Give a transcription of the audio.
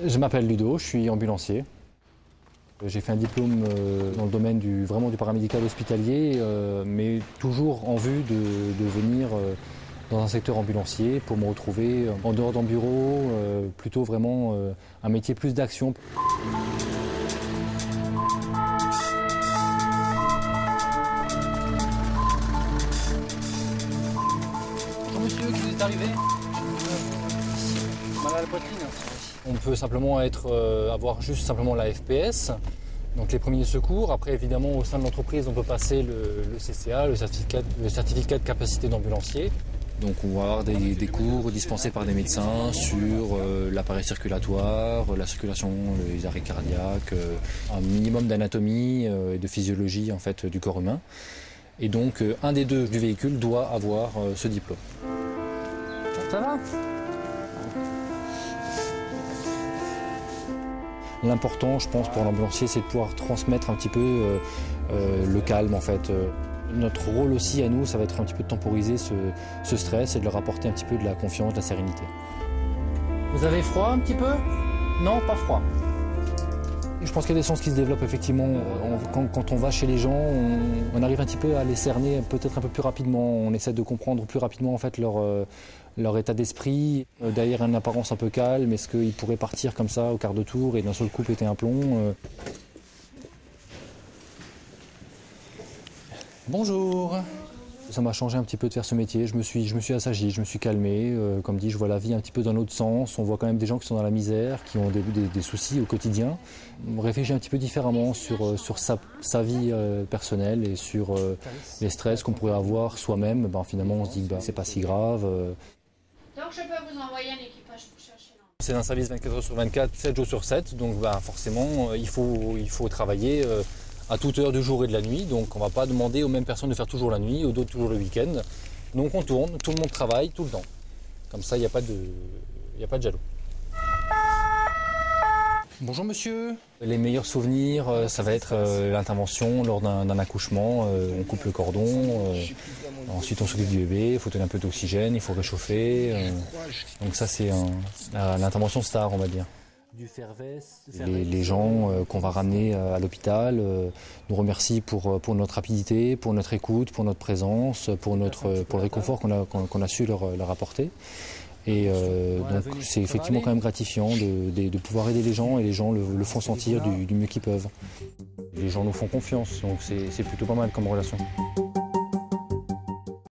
Je m'appelle Ludo, je suis ambulancier. J'ai fait un diplôme dans le domaine du paramédical hospitalier, mais toujours en vue de venir dans un secteur ambulancier pour me retrouver en dehors d'un bureau, plutôt vraiment un métier plus d'action. Bonjour monsieur, qui vous est arrivé? Mal à la poitrine. On peut simplement avoir juste simplement la FPS, donc les premiers secours. Après, évidemment, au sein de l'entreprise, on peut passer le CCA, le certificat de capacité d'ambulancier. Donc on va avoir des cours dispensés par des médecins sur l'appareil circulatoire, la circulation, les arrêts cardiaques, un minimum d'anatomie et de physiologie en fait, du corps humain. Et donc un des deux du véhicule doit avoir ce diplôme. Ça va? L'important, je pense, pour l'ambulancier, c'est de pouvoir transmettre un petit peu le calme, en fait. Notre rôle aussi, à nous, ça va être un petit peu de temporiser ce stress et de leur apporter un petit peu de la confiance, de la sérénité. Vous avez froid un petit peu? Non, pas froid. Je pense qu'il y a des sens qui se développent, effectivement. Quand on va chez les gens, on arrive un petit peu à les cerner peut-être un peu plus rapidement. On essaie de comprendre plus rapidement, en fait, leur état d'esprit. Derrière une apparence un peu calme, est-ce qu'ils pourraient partir comme ça au quart de tour et d'un seul coup péter un plomb? Bonjour. Ça m'a changé un petit peu de faire ce métier. Je me suis assagi, je me suis calmé. Comme dit, je vois la vie un petit peu d'un autre sens. On voit quand même des gens qui sont dans la misère, qui ont des soucis au quotidien. On réfléchit un petit peu différemment sur sa vie personnelle et sur les stress qu'on pourrait avoir soi-même. Finalement, on se dit que c'est pas si grave. Donc je peux vous envoyer un équipage pour chercher l'enfant. C'est un service 24 heures sur 24, 7 jours sur 7. Donc forcément, il faut travailler à toute heure du jour et de la nuit. Donc on ne va pas demander aux mêmes personnes de faire toujours la nuit, aux d'autres toujours le week-end. Donc on tourne, tout le monde travaille tout le temps. Comme ça, il n'y a pas de jaloux. Bonjour monsieur. Les meilleurs souvenirs, ça va être l'intervention lors d'un accouchement. On coupe le cordon, ensuite on s'occupe du bébé, il faut donner un peu d'oxygène, il faut réchauffer. Donc ça c'est l'intervention star, on va dire. Les gens qu'on va ramener à l'hôpital nous remercient pour notre rapidité, pour notre écoute, pour notre présence, pour le réconfort qu'on a su leur apporter. Et donc c'est effectivement quand même gratifiant de pouvoir aider les gens et les gens le font sentir du mieux qu'ils peuvent. Les gens nous font confiance, donc c'est plutôt pas mal comme relation.